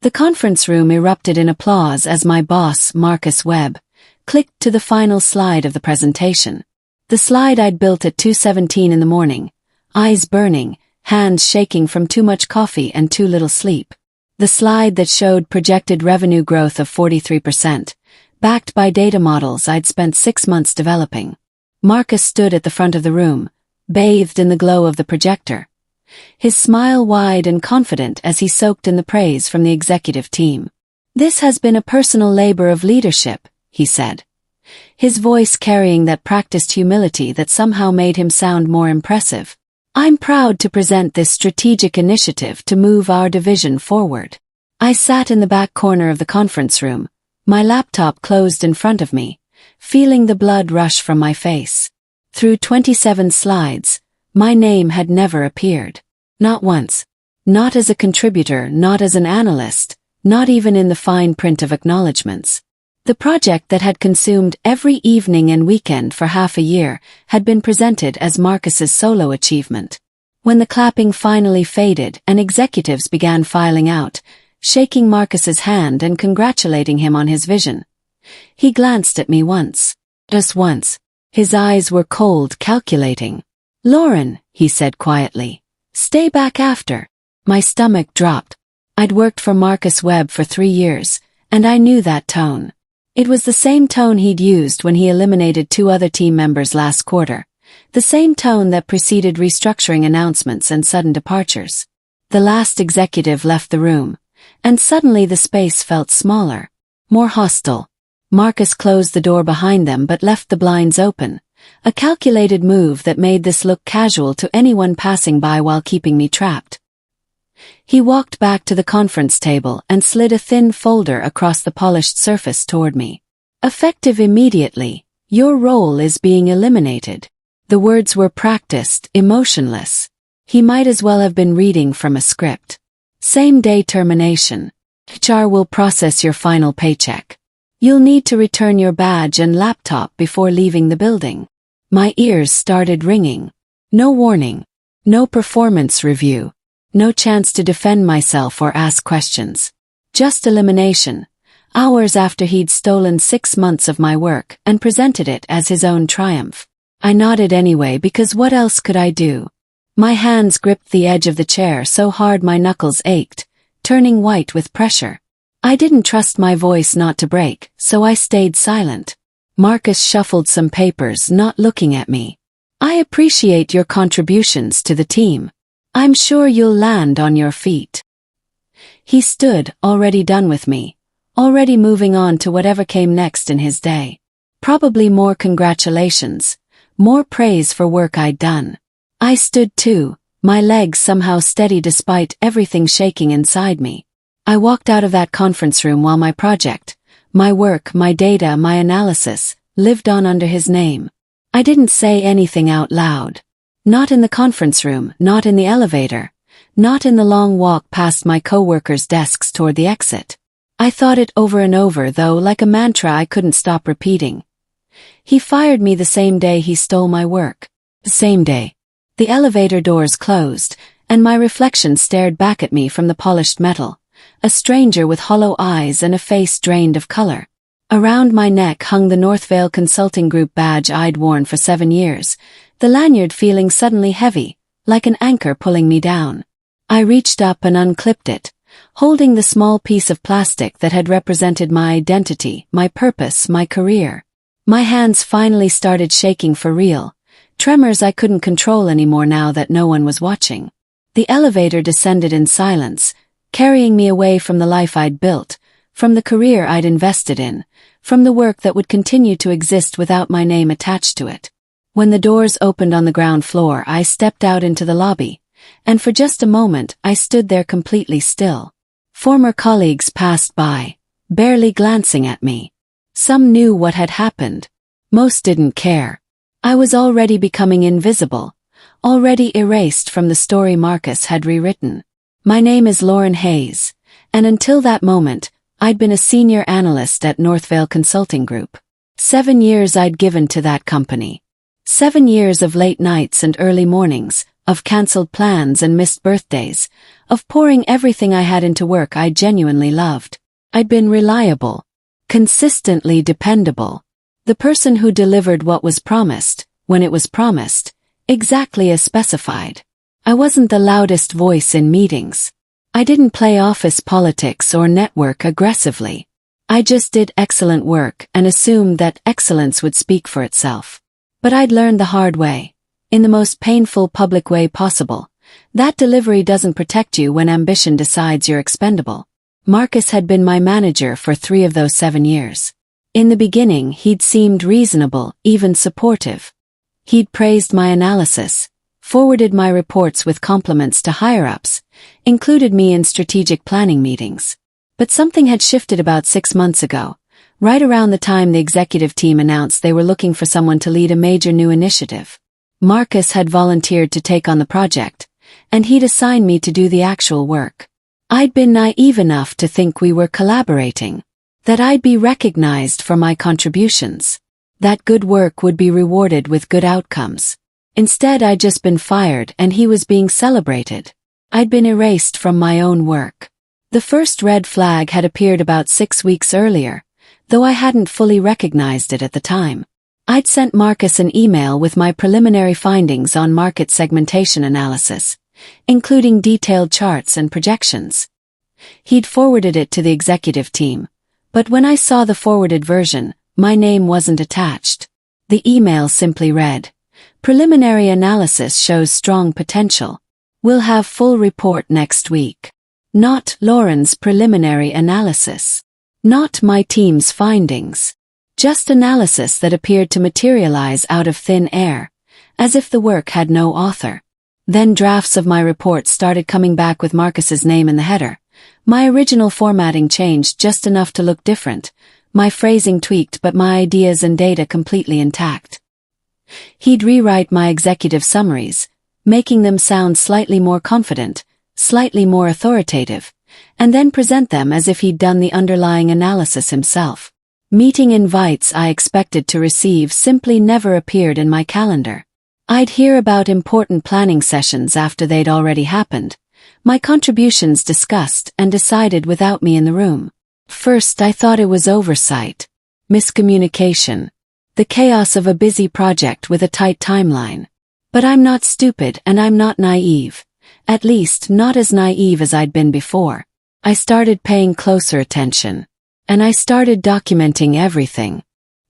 The conference room erupted in applause as my boss, Marcus Webb, clicked to the final slide of the presentation. The slide I'd built at 2:17 in the morning, eyes burning, hands shaking from too much coffee and too little sleep. The slide that showed projected revenue growth of 43%, backed by data models I'd spent 6 months developing. Marcus stood at the front of the room, bathed in the glow of the projector, his smile wide and confident as he soaked in the praise from the executive team. "This has been a personal labor of leadership," he said, his voice carrying that practiced humility that somehow made him sound more impressive. "I'm proud to present this strategic initiative to move our division forward." I sat in the back corner of the conference room, my laptop closed in front of me, feeling the blood rush from my face. Through 27 slides, my name had never appeared. Not once. Not as a contributor, not as an analyst, not even in the fine print of acknowledgements. The project that had consumed every evening and weekend for half a year had been presented as Marcus's solo achievement. When the clapping finally faded and executives began filing out, shaking Marcus's hand and congratulating him on his vision, he glanced at me once. Just once. His eyes were cold, calculating. "Lauren," he said quietly, "stay back after." My stomach dropped. I'd worked for Marcus Webb for 3 years, and I knew that tone. It was the same tone he'd used when he eliminated 2 other team members last quarter, the same tone that preceded restructuring announcements and sudden departures. The last executive left the room, and suddenly the space felt smaller, more hostile. Marcus closed the door behind them but left the blinds open, a calculated move that made this look casual to anyone passing by while keeping me trapped. He walked back to the conference table and slid a thin folder across the polished surface toward me. "Effective immediately, your role is being eliminated." The words were practiced, emotionless. He might as well have been reading from a script. "Same-day termination. HR will process your final paycheck. You'll need to return your badge and laptop before leaving the building." My ears started ringing. No warning. No performance review. No chance to defend myself or ask questions. Just elimination, hours after he'd stolen 6 months of my work and presented it as his own triumph. I nodded anyway because what else could I do? My hands gripped the edge of the chair so hard my knuckles ached, turning white with pressure. I didn't trust my voice not to break, so I stayed silent. Marcus shuffled some papers, not looking at me. "I appreciate your contributions to the team. I'm sure you'll land on your feet." He stood, already done with me, already moving on to whatever came next in his day. Probably more congratulations, more praise for work I'd done. I stood too, my legs somehow steady despite everything shaking inside me. I walked out of that conference room while my project, my work, my data, my analysis, lived on under his name. I didn't say anything out loud. Not in the conference room, not in the elevator, not in the long walk past my coworkers' desks toward the exit. I thought it over and over though, like a mantra I couldn't stop repeating. He fired me the same day he stole my work. The same day. The elevator doors closed, and my reflection stared back at me from the polished metal, a stranger with hollow eyes and a face drained of color. Around my neck hung the Northvale Consulting Group badge I'd worn for 7 years, the lanyard feeling suddenly heavy, like an anchor pulling me down. I reached up and unclipped it, holding the small piece of plastic that had represented my identity, my purpose, my career. My hands finally started shaking for real, tremors I couldn't control anymore now that no one was watching. The elevator descended in silence, carrying me away from the life I'd built, from the career I'd invested in, from the work that would continue to exist without my name attached to it. When the doors opened on the ground floor, I stepped out into the lobby, and for just a moment I stood there completely still. Former colleagues passed by, barely glancing at me. Some knew what had happened. Most didn't care. I was already becoming invisible, already erased from the story Marcus had rewritten. My name is Lauren Hayes, and until that moment, I'd been a senior analyst at Northvale Consulting Group. 7 years I'd given to that company. 7 years of late nights and early mornings, of cancelled plans and missed birthdays, of pouring everything I had into work I genuinely loved. I'd been reliable, consistently dependable, the person who delivered what was promised, when it was promised, exactly as specified. I wasn't the loudest voice in meetings. I didn't play office politics or network aggressively. I just did excellent work and assumed that excellence would speak for itself. But I'd learned the hard way, in the most painful public way possible, that delivery doesn't protect you when ambition decides you're expendable. Marcus had been my manager for 3 of those 7 years. In the beginning, he'd seemed reasonable, even supportive. He'd praised my analysis, forwarded my reports with compliments to higher-ups, included me in strategic planning meetings. But something had shifted about 6 months ago, right around the time the executive team announced they were looking for someone to lead a major new initiative. Marcus had volunteered to take on the project, and he'd assigned me to do the actual work. I'd been naive enough to think we were collaborating, that I'd be recognized for my contributions, that good work would be rewarded with good outcomes. Instead, I'd just been fired and he was being celebrated. I'd been erased from my own work. The first red flag had appeared about 6 weeks earlier, though I hadn't fully recognized it at the time. I'd sent Marcus an email with my preliminary findings on market segmentation analysis, including detailed charts and projections. He'd forwarded it to the executive team, but when I saw the forwarded version, my name wasn't attached. The email simply read, "Preliminary analysis shows strong potential. We'll have full report next week." Not Lauren's preliminary analysis. Not my team's findings. Just analysis that appeared to materialize out of thin air, as if the work had no author. Then drafts of my report started coming back with Marcus's name in the header. My original formatting changed just enough to look different, my phrasing tweaked but my ideas and data completely intact. He'd rewrite my executive summaries, making them sound slightly more confident, slightly more authoritative, and then present them as if he'd done the underlying analysis himself. Meeting invites I expected to receive simply never appeared in my calendar. I'd hear about important planning sessions after they'd already happened, my contributions discussed and decided without me in the room. First, I thought it was oversight, miscommunication, the chaos of a busy project with a tight timeline. But I'm not stupid and I'm not naive. At least not as naive as I'd been before. I started paying closer attention. And I started documenting everything.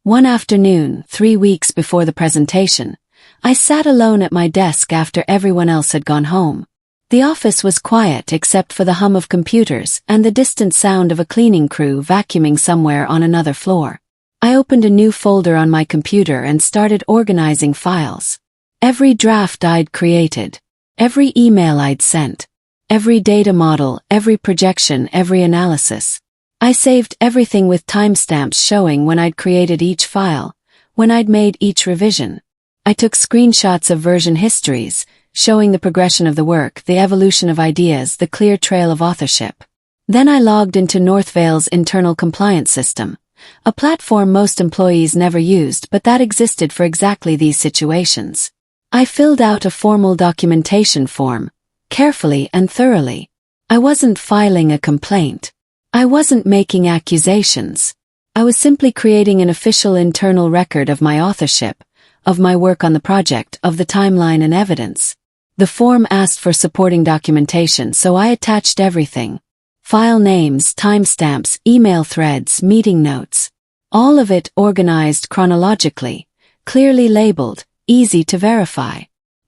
One afternoon, 3 weeks before the presentation, I sat alone at my desk after everyone else had gone home. The office was quiet except for the hum of computers and the distant sound of a cleaning crew vacuuming somewhere on another floor. I opened a new folder on my computer and started organizing files. Every draft I'd created. Every email I'd sent, every data model, every projection, every analysis. I saved everything with timestamps showing when I'd created each file, when I'd made each revision. I took screenshots of version histories, showing the progression of the work, the evolution of ideas, the clear trail of authorship. Then I logged into Northvale's internal compliance system, a platform most employees never used but that existed for exactly these situations. I filled out a formal documentation form, carefully and thoroughly. I wasn't filing a complaint. I wasn't making accusations. I was simply creating an official internal record of my authorship, of my work on the project, of the timeline and evidence. The form asked for supporting documentation, so I attached everything. File names, timestamps, email threads, meeting notes. All of it organized chronologically, clearly labeled, easy to verify.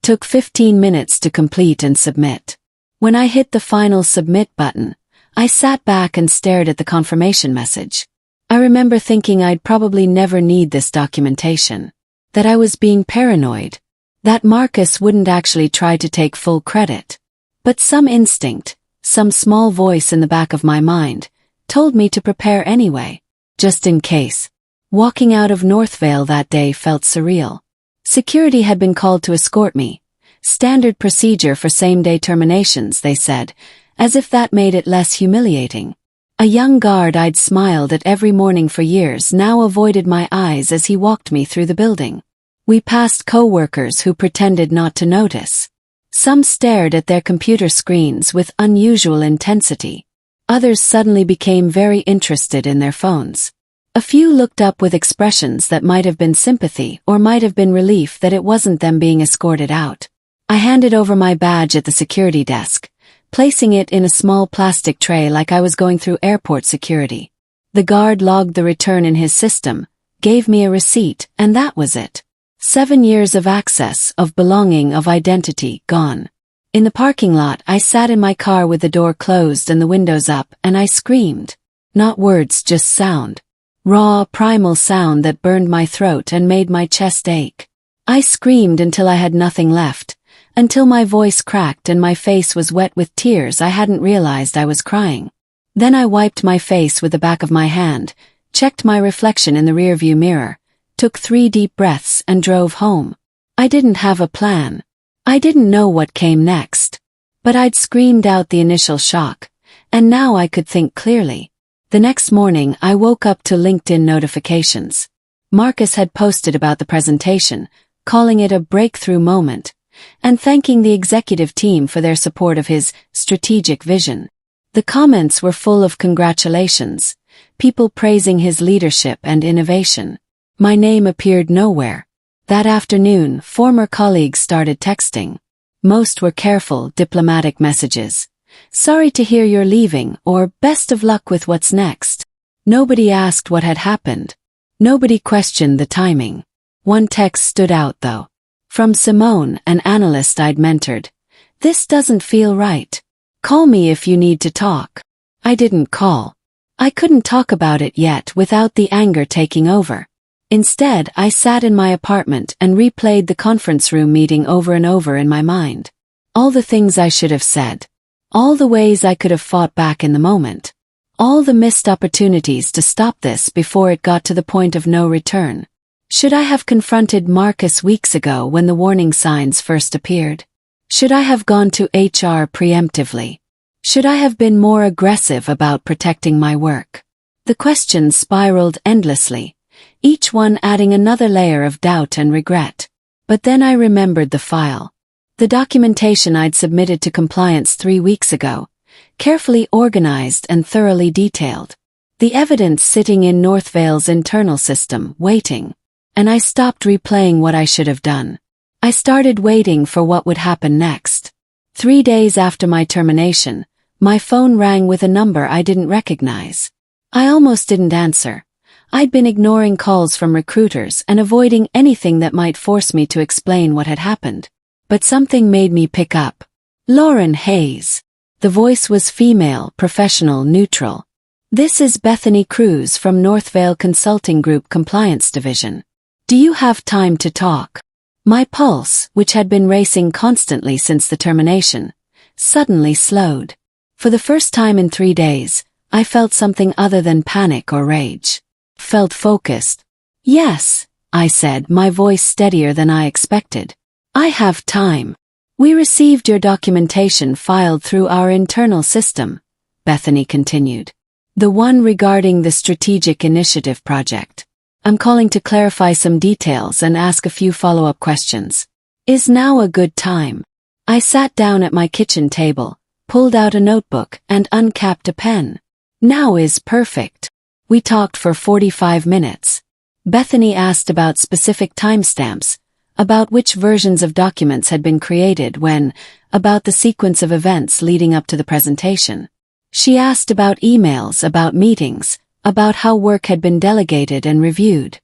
Took 15 minutes to complete and submit. When I hit the final submit button, I sat back and stared at the confirmation message. I remember thinking I'd probably never need this documentation, that I was being paranoid, that Marcus wouldn't actually try to take full credit. But some instinct, some small voice in the back of my mind, told me to prepare anyway, just in case. Walking out of Northvale that day felt surreal. Security had been called to escort me. Standard procedure for same-day terminations, they said, as if that made it less humiliating. A young guard I'd smiled at every morning for years now avoided my eyes as he walked me through the building. We passed co-workers who pretended not to notice. Some stared at their computer screens with unusual intensity. Others suddenly became very interested in their phones. A few looked up with expressions that might have been sympathy or might have been relief that it wasn't them being escorted out. I handed over my badge at the security desk, placing it in a small plastic tray like I was going through airport security. The guard logged the return in his system, gave me a receipt, and that was it. 7 years of access, of belonging, of identity, gone. In the parking lot, I sat in my car with the door closed and the windows up, and I screamed. Not words, just sound. Raw, primal sound that burned my throat and made my chest ache. I screamed until I had nothing left, until my voice cracked and my face was wet with tears. I hadn't realized I was crying. Then I wiped my face with the back of my hand, checked my reflection in the rearview mirror, took 3 deep breaths and drove home. I didn't have a plan. I didn't know what came next. But I'd screamed out the initial shock, and now I could think clearly. The next morning I woke up to LinkedIn notifications. Marcus had posted about the presentation, calling it a breakthrough moment, and thanking the executive team for their support of his strategic vision. The comments were full of congratulations, people praising his leadership and innovation. My name appeared nowhere. That afternoon, former colleagues started texting. Most were careful, diplomatic messages. Sorry to hear you're leaving, or best of luck with what's next. Nobody asked what had happened. Nobody questioned the timing. One text stood out though. From Simone, an analyst I'd mentored. This doesn't feel right. Call me if you need to talk. I didn't call. I couldn't talk about it yet without the anger taking over. Instead, I sat in my apartment and replayed the conference room meeting over and over in my mind. All the things I should have said. All the ways I could have fought back in the moment. All the missed opportunities to stop this before it got to the point of no return. Should I have confronted Marcus weeks ago when the warning signs first appeared? Should I have gone to HR preemptively? Should I have been more aggressive about protecting my work? The questions spiraled endlessly, each one adding another layer of doubt and regret. But then I remembered the file. The documentation I'd submitted to compliance 3 weeks ago, carefully organized and thoroughly detailed. The evidence sitting in Northvale's internal system, waiting. And I stopped replaying what I should have done. I started waiting for what would happen next. 3 days after my termination, my phone rang with a number I didn't recognize. I almost didn't answer. I'd been ignoring calls from recruiters and avoiding anything that might force me to explain what had happened. But something made me pick up. Lauren Hayes. The voice was female, professional, neutral. This is Bethany Cruz from Northvale Consulting Group Compliance Division. Do you have time to talk? My pulse, which had been racing constantly since the termination, suddenly slowed. For the first time in 3 days, I felt something other than panic or rage. Felt focused. Yes, I said, my voice steadier than I expected. I have time. We received your documentation filed through our internal system, Bethany continued. The one regarding the Strategic Initiative project. I'm calling to clarify some details and ask a few follow-up questions. Is now a good time? I sat down at my kitchen table, pulled out a notebook, and uncapped a pen. Now is perfect. We talked for 45 minutes. Bethany asked about specific timestamps, about which versions of documents had been created when, about the sequence of events leading up to the presentation. She asked about emails, about meetings, about how work had been delegated and reviewed.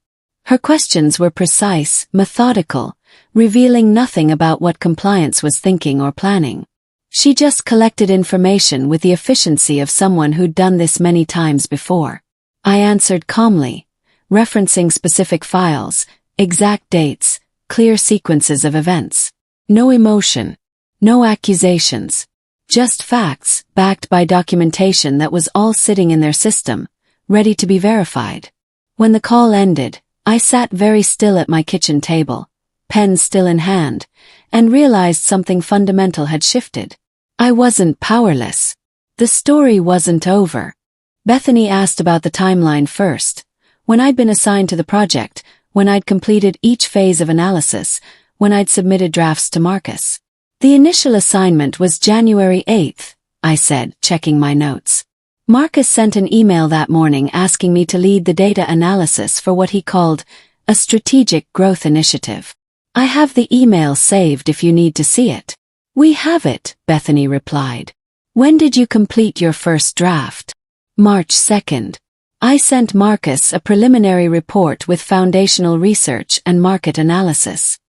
Her questions were precise, methodical, revealing nothing about what compliance was thinking or planning. She just collected information with the efficiency of someone who'd done this many times before. I answered calmly, referencing specific files, exact dates, clear sequences of events. No emotion. No accusations. Just facts, backed by documentation that was all sitting in their system, ready to be verified. When the call ended, I sat very still at my kitchen table, pen still in hand, and realized something fundamental had shifted. I wasn't powerless. The story wasn't over. Bethany asked about the timeline first. When I'd been assigned to the project, when I'd completed each phase of analysis, when I'd submitted drafts to Marcus. The initial assignment was January 8th, I said, checking my notes. Marcus sent an email that morning asking me to lead the data analysis for what he called a strategic growth initiative. I have the email saved if you need to see it. We have it, Bethany replied. When did you complete your first draft? March 2nd. I sent Marcus a preliminary report with foundational research and market analysis.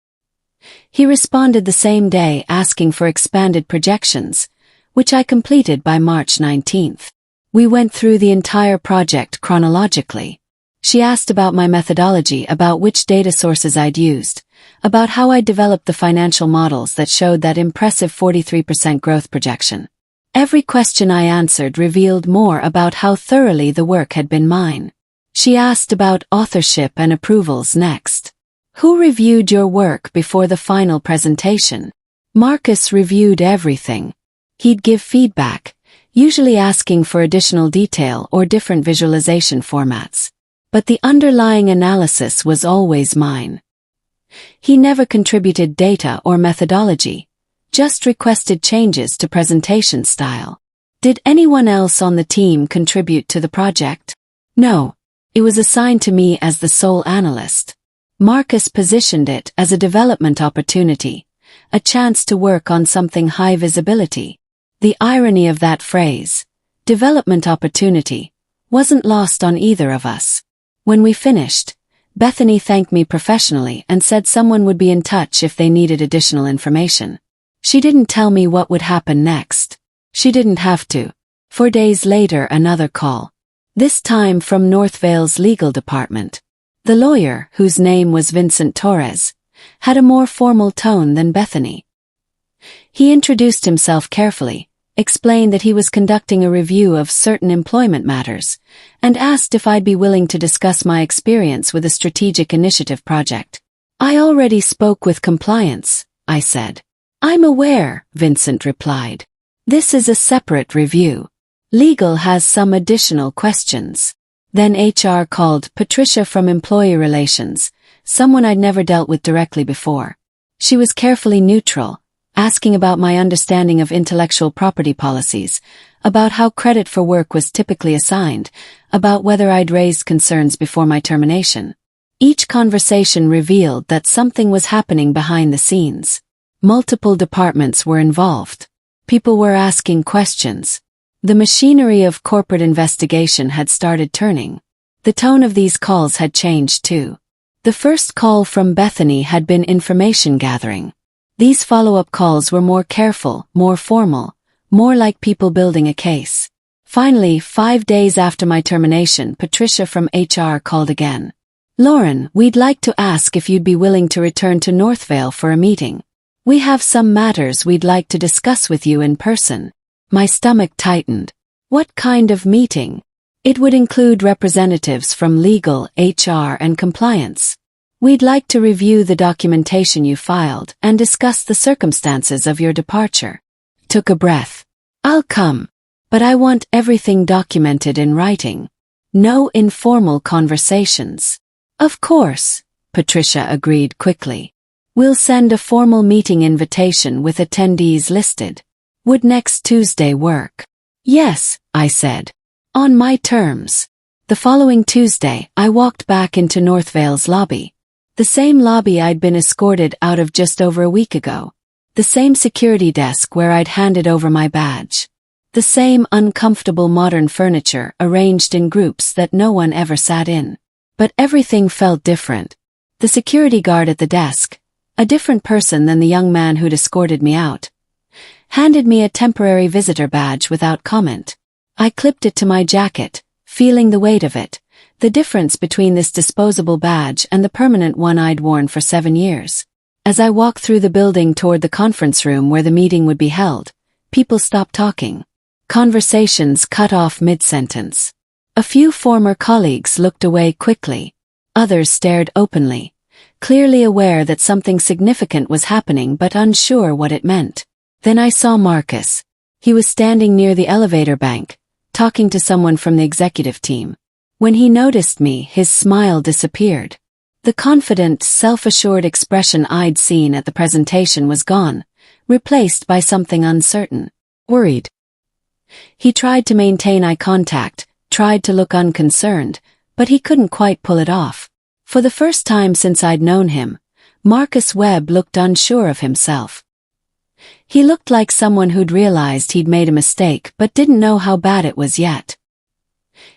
He responded the same day asking for expanded projections, which I completed by March 19th. We went through the entire project chronologically. She asked about my methodology, about which data sources I'd used, about how I developed the financial models that showed that impressive 43% growth projection. Every question I answered revealed more about how thoroughly the work had been mine. She asked about authorship and approvals next. Who reviewed your work before the final presentation? Marcus reviewed everything. He'd give feedback, usually asking for additional detail or different visualization formats. But the underlying analysis was always mine. He never contributed data or methodology, just requested changes to presentation style. Did anyone else on the team contribute to the project? No. It was assigned to me as the sole analyst. Marcus positioned it as a development opportunity, a chance to work on something high visibility. The irony of that phrase, development opportunity, wasn't lost on either of us. When we finished, Bethany thanked me professionally and said someone would be in touch if they needed additional information. She didn't tell me what would happen next. She didn't have to. 4 days later, another call. This time from Northvale's legal department. The lawyer, whose name was Vincent Torres, had a more formal tone than Bethany. He introduced himself carefully, explained that he was conducting a review of certain employment matters, and asked if I'd be willing to discuss my experience with a strategic initiative project. I already spoke with compliance, I said. I'm aware, Vincent replied. This is a separate review. Legal has some additional questions. Then HR called Patricia from Employee Relations, someone I'd never dealt with directly before. She was carefully neutral, asking about my understanding of intellectual property policies, about how credit for work was typically assigned, about whether I'd raised concerns before my termination. Each conversation revealed that something was happening behind the scenes. Multiple departments were involved. People were asking questions. The machinery of corporate investigation had started turning. The tone of these calls had changed too. The first call from Bethany had been information gathering. These follow-up calls were more careful, more formal, more like people building a case. Finally, 5 days after my termination, Patricia from HR called again. Lauren, we'd like to ask if you'd be willing to return to Northvale for a meeting. We have some matters we'd like to discuss with you in person. My stomach tightened. What kind of meeting? It would include representatives from legal, HR, and compliance. We'd like to review the documentation you filed and discuss the circumstances of your departure. Took a breath. I'll come. But I want everything documented in writing. No informal conversations. Of course, Patricia agreed quickly. We'll send a formal meeting invitation with attendees listed. Would next Tuesday work? Yes, I said. On my terms. The following Tuesday, I walked back into Northvale's lobby. The same lobby I'd been escorted out of just over a week ago. The same security desk where I'd handed over my badge. The same uncomfortable modern furniture arranged in groups that no one ever sat in. But everything felt different. The security guard at the desk, a different person than the young man who'd escorted me out, handed me a temporary visitor badge without comment. I clipped it to my jacket, feeling the weight of it, the difference between this disposable badge and the permanent one I'd worn for 7 years. As I walked through the building toward the conference room where the meeting would be held, people stopped talking. Conversations cut off mid-sentence. A few former colleagues looked away quickly. Others stared openly, clearly aware that something significant was happening but unsure what it meant. Then I saw Marcus. He was standing near the elevator bank, talking to someone from the executive team. When he noticed me, his smile disappeared. The confident, self-assured expression I'd seen at the presentation was gone, replaced by something uncertain. Worried. He tried to maintain eye contact, tried to look unconcerned, but he couldn't quite pull it off. For the first time since I'd known him, Marcus Webb looked unsure of himself. He looked like someone who'd realized he'd made a mistake but didn't know how bad it was yet.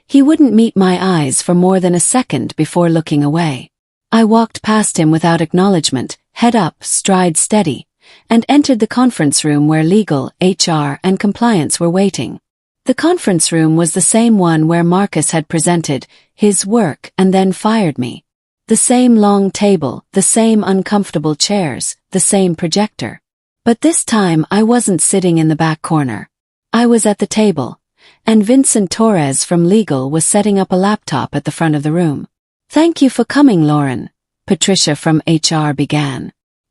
He wouldn't meet my eyes for more than a second before looking away. I walked past him without acknowledgement, head up, stride steady, and entered the conference room where legal, HR, and compliance were waiting. The conference room was the same one where Marcus had presented his work and then fired me. The same long table, the same uncomfortable chairs, the same projector. But this time I wasn't sitting in the back corner. I was at the table, and Vincent Torres from legal was setting up a laptop at the front of the room. "Thank you for coming, Lauren," Patricia from HR began.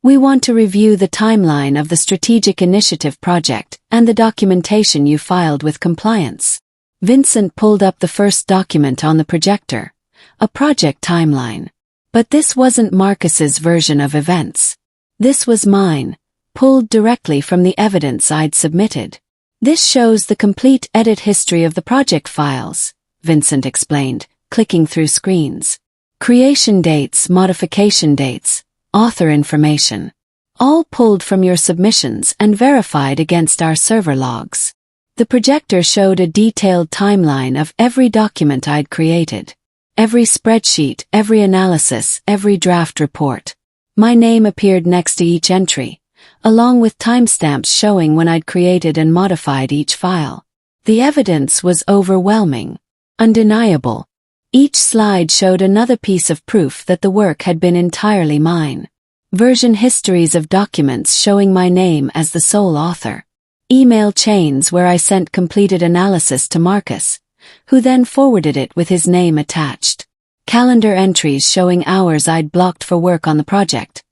"We want to review the timeline of the Strategic Initiative project and the documentation you filed with compliance." Vincent pulled up the first document on the projector, a project timeline. But this wasn't Marcus's version of events. This was mine, pulled directly from the evidence I'd submitted. "This shows the complete edit history of the project files," Vincent explained, clicking through screens. "Creation dates, modification dates, author information. All pulled from your submissions and verified against our server logs." The projector showed a detailed timeline of every document I'd created. Every spreadsheet, every analysis, every draft report. My name appeared next to each entry, along with timestamps showing when I'd created and modified each file. The evidence was overwhelming, undeniable. Each slide showed another piece of proof that the work had been entirely mine. Version histories of documents showing my name as the sole author. Email chains where I sent completed analysis to Marcus, who then forwarded it with his name attached. Calendar entries showing hours I'd blocked for work on the project.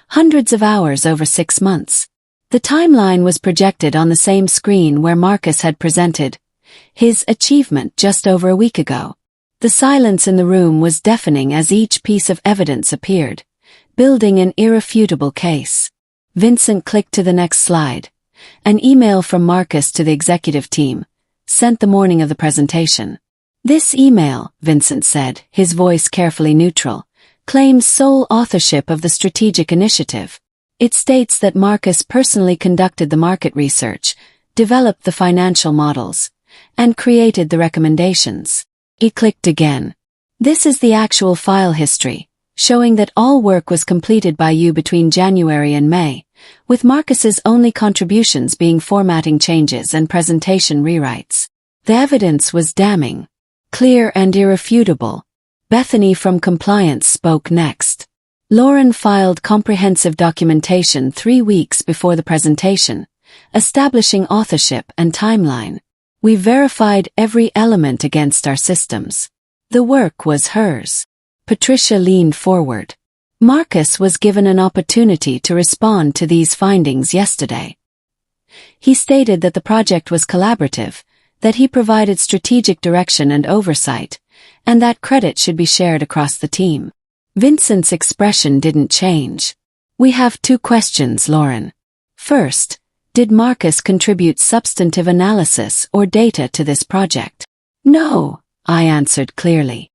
Hundreds of hours over 6 months. The timeline was projected on the same screen where Marcus had presented his achievement just over a week ago. The silence in the room was deafening as each piece of evidence appeared, building an irrefutable case. Vincent clicked to the next slide. An email from Marcus to the executive team, sent the morning of the presentation. "This email," Vincent said, his voice carefully neutral, "claims sole authorship of the strategic initiative. It states that Marcus personally conducted the market research, developed the financial models, and created the recommendations." He clicked again. "This is the actual file history, showing that all work was completed by you between January and May, with Marcus's only contributions being formatting changes and presentation rewrites." The evidence was damning, clear and irrefutable. Bethany from compliance spoke next. "Lauren filed comprehensive documentation 3 weeks before the presentation, establishing authorship and timeline. We verified every element against our systems. The work was hers." Patricia leaned forward. "Marcus was given an opportunity to respond to these findings yesterday. He stated that the project was collaborative, that he provided strategic direction and oversight, and that credit should be shared across the team." Vincent's expression didn't change. "We have 2 questions, Lauren. First, did Marcus contribute substantive analysis or data to this project?" "No," I answered clearly.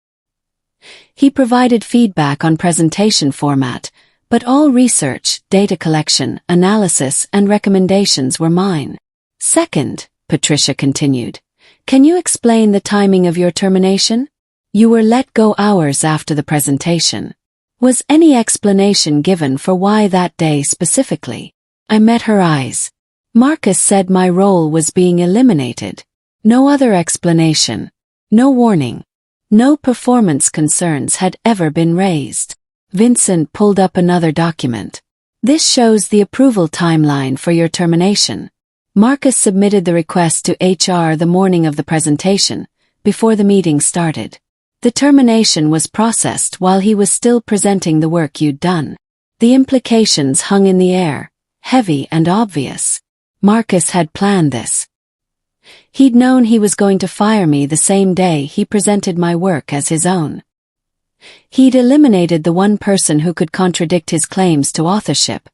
"He provided feedback on presentation format, but all research, data collection, analysis, and recommendations were mine." "Second," Patricia continued, "can you explain the timing of your termination? You were let go hours after the presentation. Was any explanation given for why that day specifically?" I met her eyes. "Marcus said my role was being eliminated. No other explanation. No warning. No performance concerns had ever been raised." Vincent pulled up another document. "This shows the approval timeline for your termination. Marcus submitted the request to HR the morning of the presentation, before the meeting started. The termination was processed while he was still presenting the work you'd done. The implications hung in the air, heavy and obvious. Marcus had planned this. He'd known he was going to fire me the same day he presented my work as his own. He'd eliminated the one person who could contradict his claims to authorship,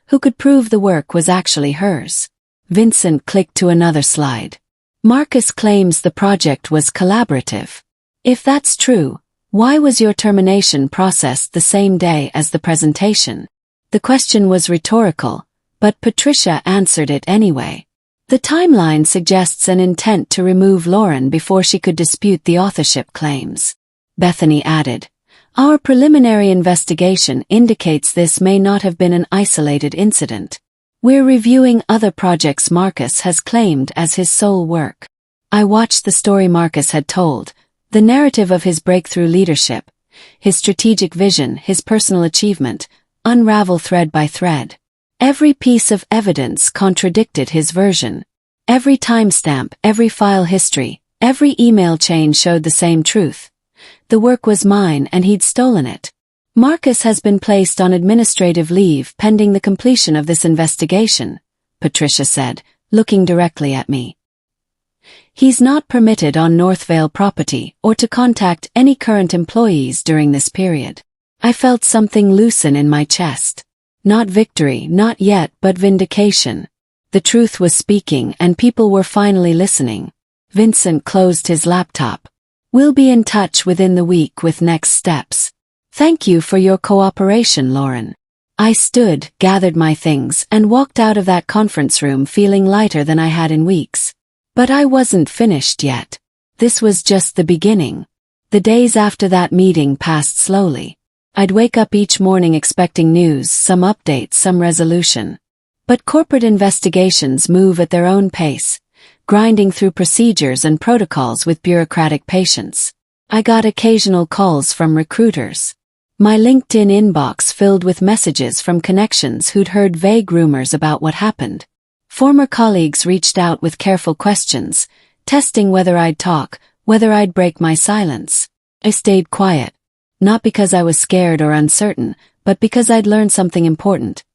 Who could prove the work was actually hers? Vincent clicked to another slide. Marcus claims the project was collaborative. If that's true, why was your termination processed the same day as the presentation? The question was rhetorical, but Patricia answered it anyway. The timeline suggests an intent to remove Lauren before she could dispute the authorship claims. Bethany added, "Our preliminary investigation indicates this may not have been an isolated incident. We're reviewing other projects Marcus has claimed as his sole work." I watched the story Marcus had told, the narrative of his breakthrough leadership, his strategic vision, his personal achievement, unravel thread by thread. Every piece of evidence contradicted his version. Every timestamp, every file history, every email chain showed the same truth. The work was mine and he'd stolen it. Marcus has been placed on administrative leave pending the completion of this investigation, Patricia said, looking directly at me. He's not permitted on Northvale property or to contact any current employees during this period. I felt something loosen in my chest. Not victory, not yet, but vindication. The truth was speaking and people were finally listening. Vincent closed his laptop. "We'll be in touch within the week with next steps. Thank you for your cooperation, Lauren." I stood, gathered my things, and walked out of that conference room feeling lighter than I had in weeks. But I wasn't finished yet. This was just the beginning. The days after that meeting passed slowly. I'd wake up each morning expecting news, some updates, some resolution. But corporate investigations move at their own pace, grinding through procedures and protocols with bureaucratic patience. I got occasional calls from recruiters. My LinkedIn inbox filled with messages from connections who'd heard vague rumors about what happened. Former colleagues reached out with careful questions, testing whether I'd talk, whether I'd break my silence. I stayed quiet. Not because I was scared or uncertain, but because I'd learned something important.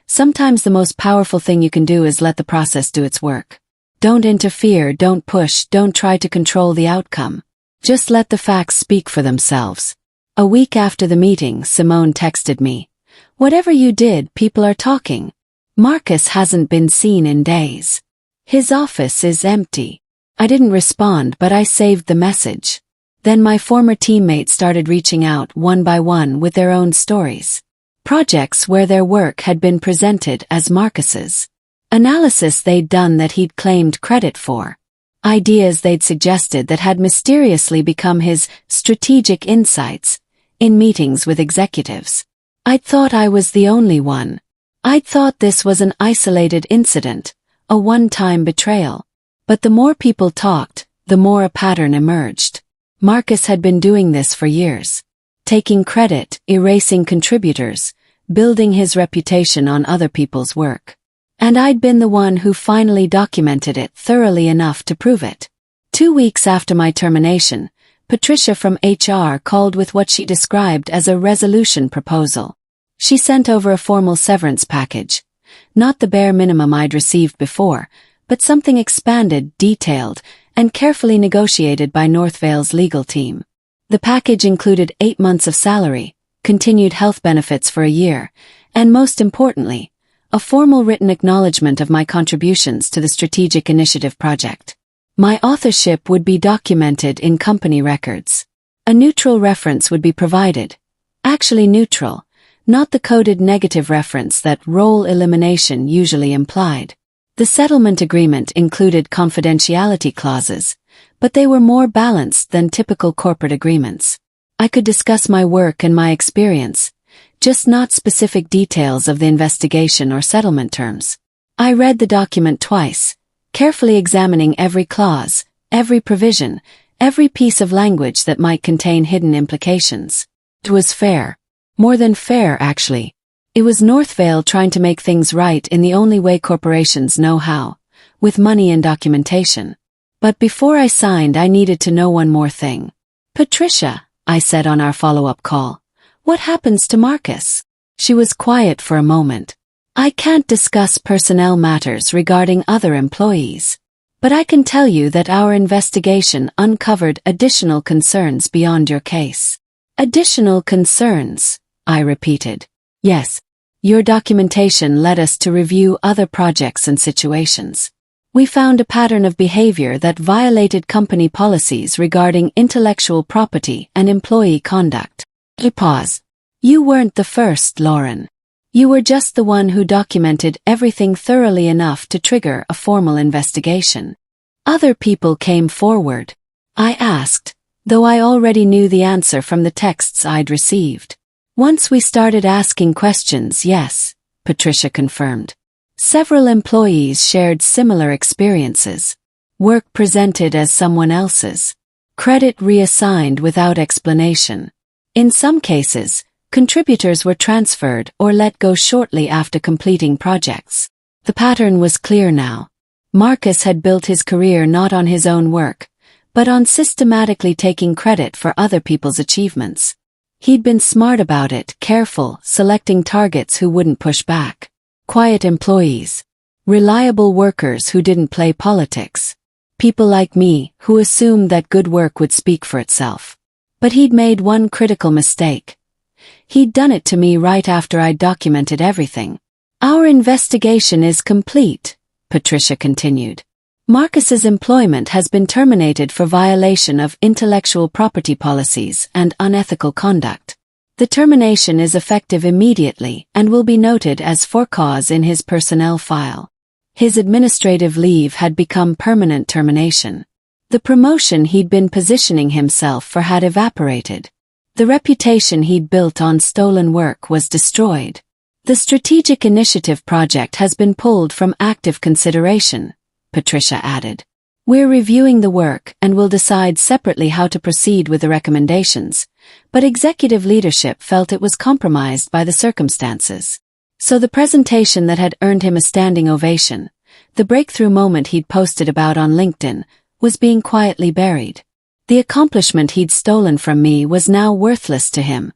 Sometimes the most powerful thing you can do is let the process do its work. Don't interfere, don't push, don't try to control the outcome. Just let the facts speak for themselves. A week after the meeting, Simone texted me. "Whatever you did, people are talking. Marcus hasn't been seen in days. His office is empty." I didn't respond, but I saved the message. Then my former teammates started reaching out one by one with their own stories. Projects where their work had been presented as Marcus's. Analysis they'd done that he'd claimed credit for. Ideas they'd suggested that had mysteriously become his strategic insights in meetings with executives. I'd thought I was the only one. I'd thought this was an isolated incident, a one-time betrayal. But the more people talked, the more a pattern emerged. Marcus had been doing this for years. Taking credit, erasing contributors, building his reputation on other people's work. And I'd been the one who finally documented it thoroughly enough to prove it. 2 weeks after my termination, Patricia from HR called with what she described as a resolution proposal. She sent over a formal severance package. Not the bare minimum I'd received before, but something expanded, detailed, and carefully negotiated by Northvale's legal team. The package included 8 months of salary, continued health benefits for a year, and most importantly, a formal written acknowledgement of my contributions to the Strategic Initiative project. My authorship would be documented in company records. A neutral reference would be provided. Actually neutral, not the coded negative reference that role elimination usually implied. The settlement agreement included confidentiality clauses, but they were more balanced than typical corporate agreements. I could discuss my work and my experience, just not specific details of the investigation or settlement terms. I read the document twice, carefully examining every clause, every provision, every piece of language that might contain hidden implications. It was fair. More than fair, actually. It was Northvale trying to make things right in the only way corporations know how, with money and documentation. But before I signed, I needed to know one more thing. "Patricia," I said on our follow-up call, "what happens to Marcus?" She was quiet for a moment. "I can't discuss personnel matters regarding other employees. But I can tell you that our investigation uncovered additional concerns beyond your case." "Additional concerns," I repeated. "Yes. Your documentation led us to review other projects and situations. We found a pattern of behavior that violated company policies regarding intellectual property and employee conduct. Pause. You weren't the first, Lauren. You were just the one who documented everything thoroughly enough to trigger a formal investigation. Other people came forward. I asked, though I already knew the answer from the texts I'd received. Once we started asking questions, yes, Patricia confirmed. Several employees shared similar experiences. Work presented as someone else's. Credit reassigned without explanation. In some cases, contributors were transferred or let go shortly after completing projects. The pattern was clear now. Marcus had built his career not on his own work, but on systematically taking credit for other people's achievements. He'd been smart about it, careful, selecting targets who wouldn't push back. Quiet employees. Reliable workers who didn't play politics. People like me, who assumed that good work would speak for itself. But he'd made one critical mistake. He'd done it to me right after I'd documented everything. Our investigation is complete, Patricia continued. Marcus's employment has been terminated for violation of intellectual property policies and unethical conduct. The termination is effective immediately and will be noted as for cause in his personnel file. His administrative leave had become permanent termination. The promotion he'd been positioning himself for had evaporated. The reputation he'd built on stolen work was destroyed. The strategic initiative project has been pulled from active consideration, Patricia added. We're reviewing the work and will decide separately how to proceed with the recommendations, but executive leadership felt it was compromised by the circumstances. So the presentation that had earned him a standing ovation, the breakthrough moment he'd posted about on LinkedIn, was being quietly buried. The accomplishment he'd stolen from me was now worthless to him,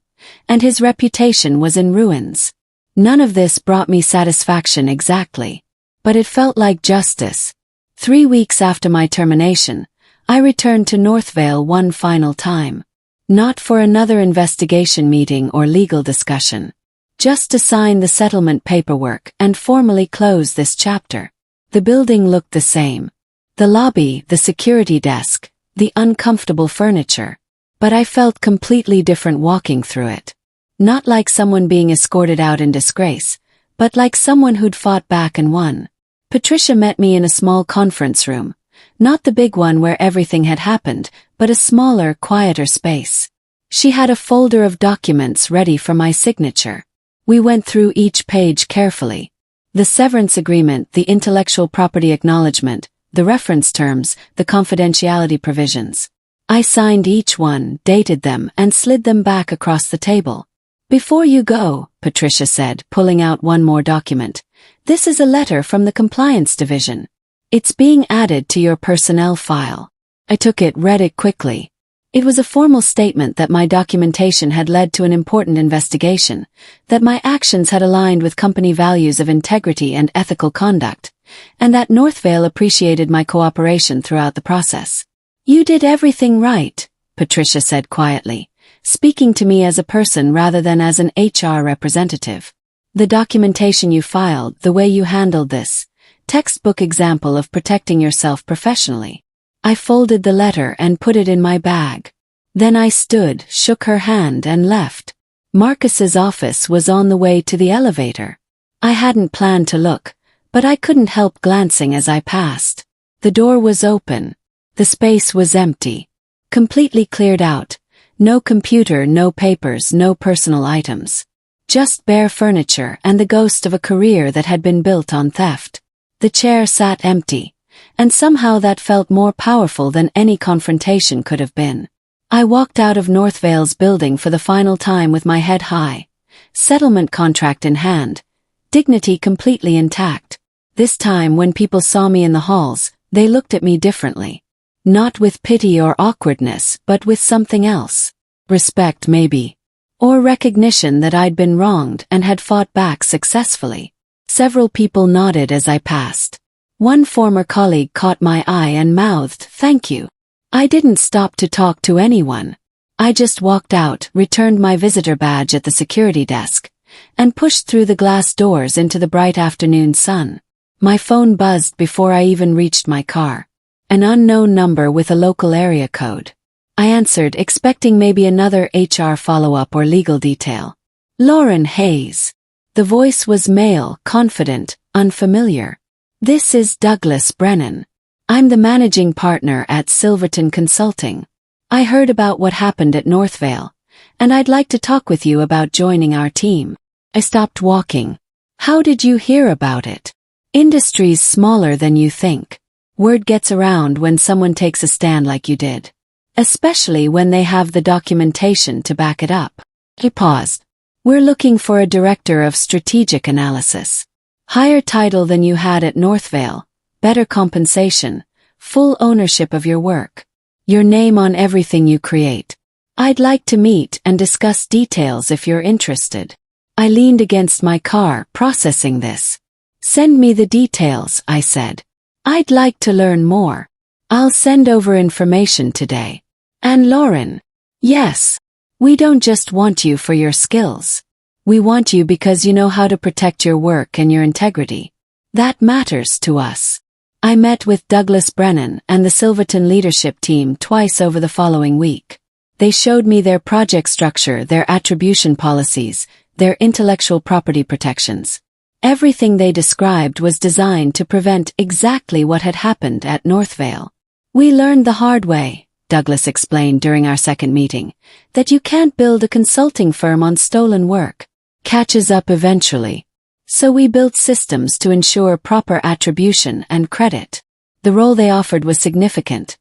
and his reputation was in ruins. None of this brought me satisfaction exactly, but it felt like justice. 3 weeks after my termination, I returned to Northvale one final time. Not for another investigation meeting or legal discussion. Just to sign the settlement paperwork and formally close this chapter. The building looked the same. The lobby, the security desk, the uncomfortable furniture. But I felt completely different walking through it. Not like someone being escorted out in disgrace, but like someone who'd fought back and won. Patricia met me in a small conference room. Not the big one where everything had happened, but a smaller, quieter space. She had a folder of documents ready for my signature. We went through each page carefully. The severance agreement, the intellectual property acknowledgement, the reference terms, the confidentiality provisions. I signed each one, dated them, and slid them back across the table. Before you go, Patricia said, pulling out one more document. This is a letter from the compliance division. It's being added to your personnel file. I took it, read it quickly. It was a formal statement that my documentation had led to an important investigation, that my actions had aligned with company values of integrity and ethical conduct, and that Northvale appreciated my cooperation throughout the process. You did everything right, Patricia said quietly, speaking to me as a person rather than as an HR representative. The documentation you filed, the way you handled this, textbook example of protecting yourself professionally. I folded the letter and put it in my bag. Then I stood, shook her hand and left. Marcus's office was on the way to the elevator. I hadn't planned to look, but I couldn't help glancing as I passed. The door was open. The space was empty. Completely cleared out. No computer, no papers, no personal items. Just bare furniture and the ghost of a career that had been built on theft. The chair sat empty, and somehow that felt more powerful than any confrontation could have been. I walked out of Northvale's building for the final time with my head high, settlement contract in hand, dignity completely intact. This time when people saw me in the halls, they looked at me differently. Not with pity or awkwardness, but with something else. Respect maybe. Or recognition that I'd been wronged and had fought back successfully. Several people nodded as I passed. One former colleague caught my eye and mouthed, "Thank you." I didn't stop to talk to anyone. I just walked out, returned my visitor badge at the security desk, and pushed through the glass doors into the bright afternoon sun. My phone buzzed before I even reached my car. An unknown number with a local area code. I answered, expecting maybe another HR follow-up or legal detail. Lauren Hayes. The voice was male, confident, unfamiliar. This is Douglas Brennan. I'm the managing partner at Silverton Consulting. I heard about what happened at Northvale, and I'd like to talk with you about joining our team. I stopped walking. How did you hear about it? Industry's smaller than you think. Word gets around when someone takes a stand like you did. Especially when they have the documentation to back it up. He paused. We're looking for a director of strategic analysis. Higher title than you had at Northvale, better compensation, full ownership of your work. Your name on everything you create. I'd like to meet and discuss details if you're interested. I leaned against my car, processing this. Send me the details, I said. I'd like to learn more. I'll send over information today. And Lauren? Yes. We don't just want you for your skills. We want you because you know how to protect your work and your integrity. That matters to us. I met with Douglas Brennan and the Silverton leadership team twice over the following week. They showed me their project structure, their attribution policies, their intellectual property protections. Everything they described was designed to prevent exactly what had happened at Northvale. We learned the hard way, Douglas explained during our second meeting, that you can't build a consulting firm on stolen work. Catches up eventually. So we built systems to ensure proper attribution and credit. The role they offered was significant.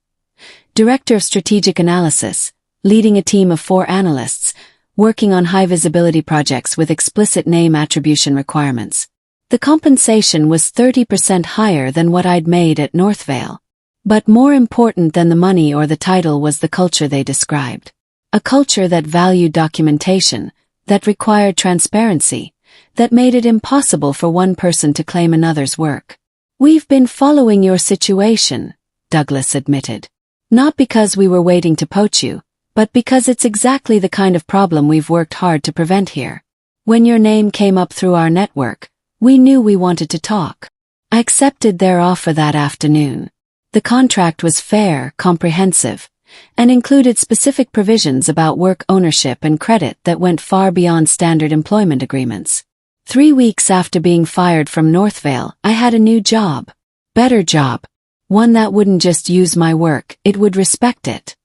Director of Strategic Analysis, leading a team of 4 analysts, working on high-visibility projects with explicit name attribution requirements. The compensation was 30% higher than what I'd made at Northvale. But more important than the money or the title was the culture they described. A culture that valued documentation, that required transparency, that made it impossible for one person to claim another's work. We've been following your situation, Douglas admitted. Not because we were waiting to poach you, but because it's exactly the kind of problem we've worked hard to prevent here. When your name came up through our network, we knew we wanted to talk. I accepted their offer that afternoon. The contract was fair, comprehensive, and included specific provisions about work ownership and credit that went far beyond standard employment agreements. 3 weeks after being fired from Northvale, I had a new job. Better job. One that wouldn't just use my work, it would respect it.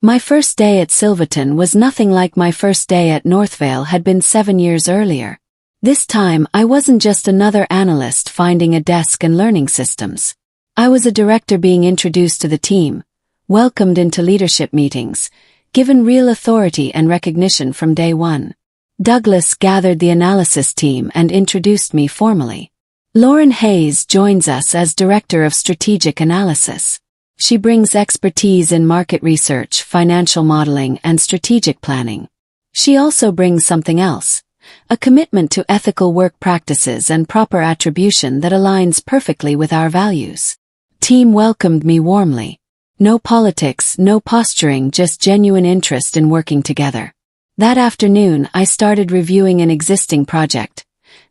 My first day at Silverton was nothing like my first day at Northvale had been 7 years earlier. This time, I wasn't just another analyst finding a desk and learning systems. I was a director being introduced to the team, welcomed into leadership meetings, given real authority and recognition from day one. Douglas gathered the analysis team and introduced me formally. Lauren Hayes joins us as Director of Strategic Analysis. She brings expertise in market research, financial modeling, and strategic planning. She also brings something else, a commitment to ethical work practices and proper attribution that aligns perfectly with our values. Team welcomed me warmly. No politics, no posturing, just genuine interest in working together. That afternoon, I started reviewing an existing project,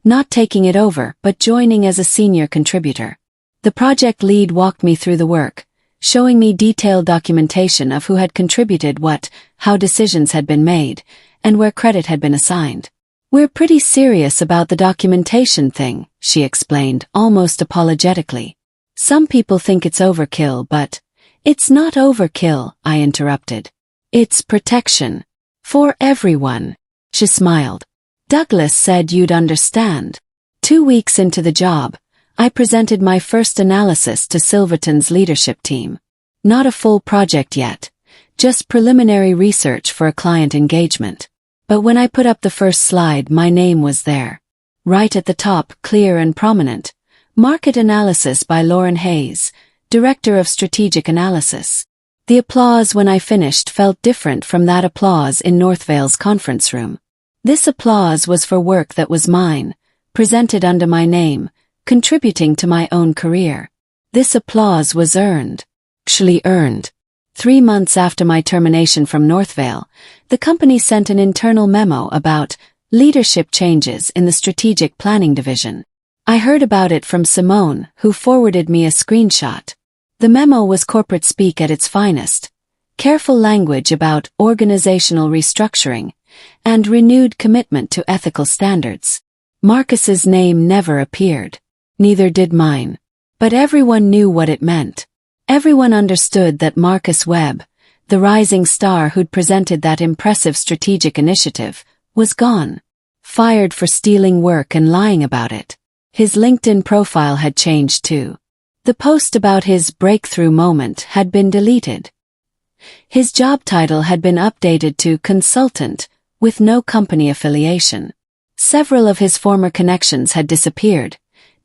not taking it over, but joining as a senior contributor. The project lead walked me through the work, showing me detailed documentation of who had contributed what, how decisions had been made, and where credit had been assigned. We're pretty serious about the documentation thing, she explained, almost apologetically. Some people think it's overkill, but it's not overkill, I interrupted. It's protection. For everyone. She smiled. Douglas said you'd understand. 2 weeks into the job, I presented my first analysis to Silverton's leadership team. Not a full project yet, just preliminary research for a client engagement. But when I put up the first slide, my name was there. Right at the top, clear and prominent. Market Analysis by Lauren Hayes, Director of Strategic Analysis. The applause when I finished felt different from that applause in Northvale's conference room. This applause was for work that was mine, presented under my name, contributing to my own career. This applause was earned. Actually earned. 3 months after my termination from Northvale, the company sent an internal memo about leadership changes in the strategic planning division. I heard about it from Simone, who forwarded me a screenshot. The memo was corporate speak at its finest. Careful language about organizational restructuring and renewed commitment to ethical standards. Marcus's name never appeared. Neither did mine. But everyone knew what it meant. Everyone understood that Marcus Webb, the rising star who'd presented that impressive strategic initiative, was gone. Fired for stealing work and lying about it. His LinkedIn profile had changed too. The post about his breakthrough moment had been deleted. His job title had been updated to consultant, with no company affiliation. Several of his former connections had disappeared,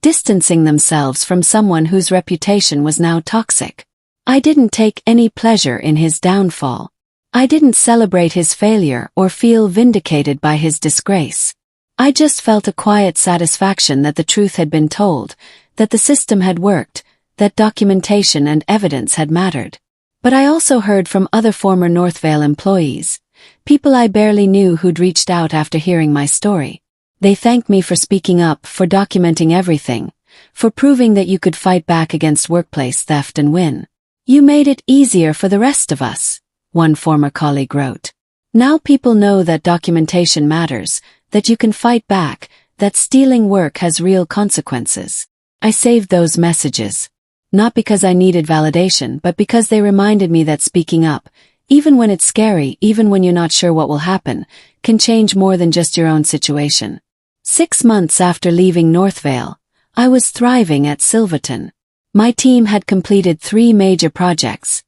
distancing themselves from someone whose reputation was now toxic. I didn't take any pleasure in his downfall. I didn't celebrate his failure or feel vindicated by his disgrace. I just felt a quiet satisfaction that the truth had been told, that the system had worked, that documentation and evidence had mattered. But I also heard from other former Northvale employees, people I barely knew who'd reached out after hearing my story. They thanked me for speaking up, for documenting everything, for proving that you could fight back against workplace theft and win. You made it easier for the rest of us, one former colleague wrote. Now people know that documentation matters, that you can fight back, that stealing work has real consequences. I saved those messages. Not because I needed validation, but because they reminded me that speaking up, even when it's scary, even when you're not sure what will happen, can change more than just your own situation. 6 months after leaving Northvale, I was thriving at Silverton. My team had completed 3 major projects,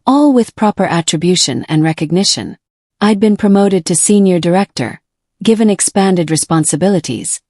all with proper attribution and recognition. I'd been promoted to senior director, given expanded responsibilities,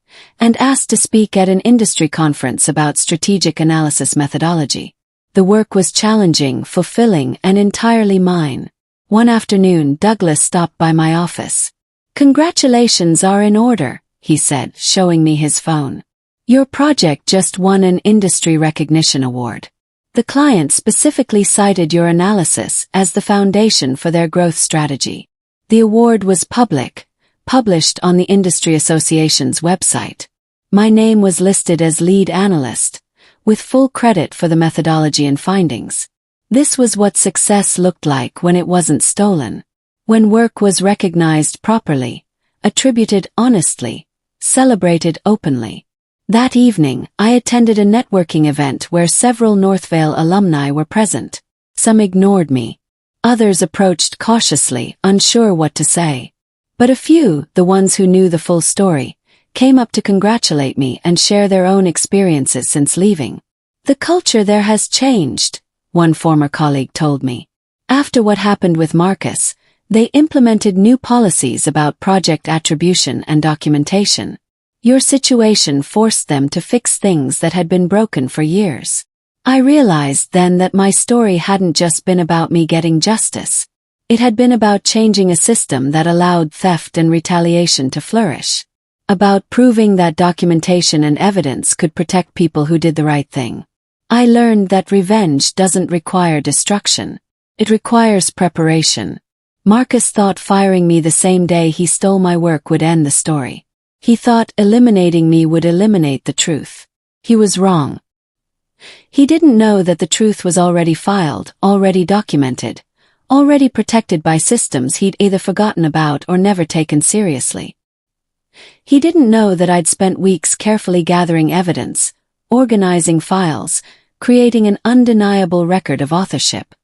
and asked to speak at an industry conference about strategic analysis methodology. The work was challenging, fulfilling, and entirely mine. One afternoon, Douglas stopped by my office. "Congratulations are in order," he said, showing me his phone. "Your project just won an industry recognition award. The client specifically cited your analysis as the foundation for their growth strategy. The award was public, published on the Industry Association's website. My name was listed as lead analyst, with full credit for the methodology and findings. This was what success looked like when it wasn't stolen. When work was recognized properly, attributed honestly, celebrated openly." That evening, I attended a networking event where several Northvale alumni were present. Some ignored me. Others approached cautiously, unsure what to say. But a few, the ones who knew the full story, came up to congratulate me and share their own experiences since leaving. "The culture there has changed," one former colleague told me. "After what happened with Marcus, they implemented new policies about project attribution and documentation. Your situation forced them to fix things that had been broken for years." I realized then that my story hadn't just been about me getting justice. It had been about changing a system that allowed theft and retaliation to flourish. About proving that documentation and evidence could protect people who did the right thing. I learned that revenge doesn't require destruction. It requires preparation. Marcus thought firing me the same day he stole my work would end the story. He thought eliminating me would eliminate the truth. He was wrong. He didn't know that the truth was already filed, already documented, already protected by systems he'd either forgotten about or never taken seriously. He didn't know that I'd spent weeks carefully gathering evidence, organizing files, creating an undeniable record of authorship.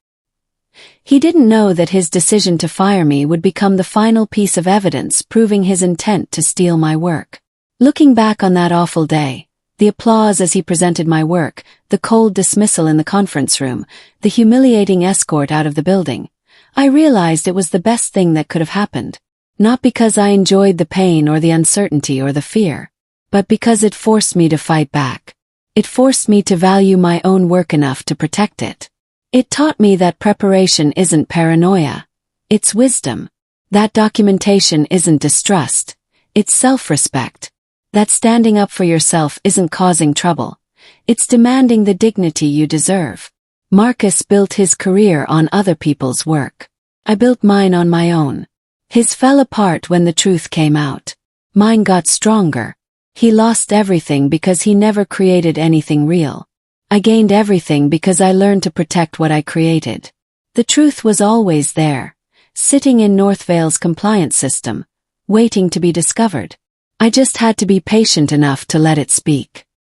He didn't know that his decision to fire me would become the final piece of evidence proving his intent to steal my work. Looking back on that awful day, the applause as he presented my work, the cold dismissal in the conference room, the humiliating escort out of the building, I realized it was the best thing that could have happened. Not because I enjoyed the pain or the uncertainty or the fear, but because it forced me to fight back. It forced me to value my own work enough to protect it. It taught me that preparation isn't paranoia, it's wisdom. That documentation isn't distrust, it's self-respect. That standing up for yourself isn't causing trouble, it's demanding the dignity you deserve. Marcus built his career on other people's work. I built mine on my own. His fell apart when the truth came out. Mine got stronger. He lost everything because he never created anything real. I gained everything because I learned to protect what I created. The truth was always there, sitting in Northvale's compliance system, waiting to be discovered. I just had to be patient enough to let it speak.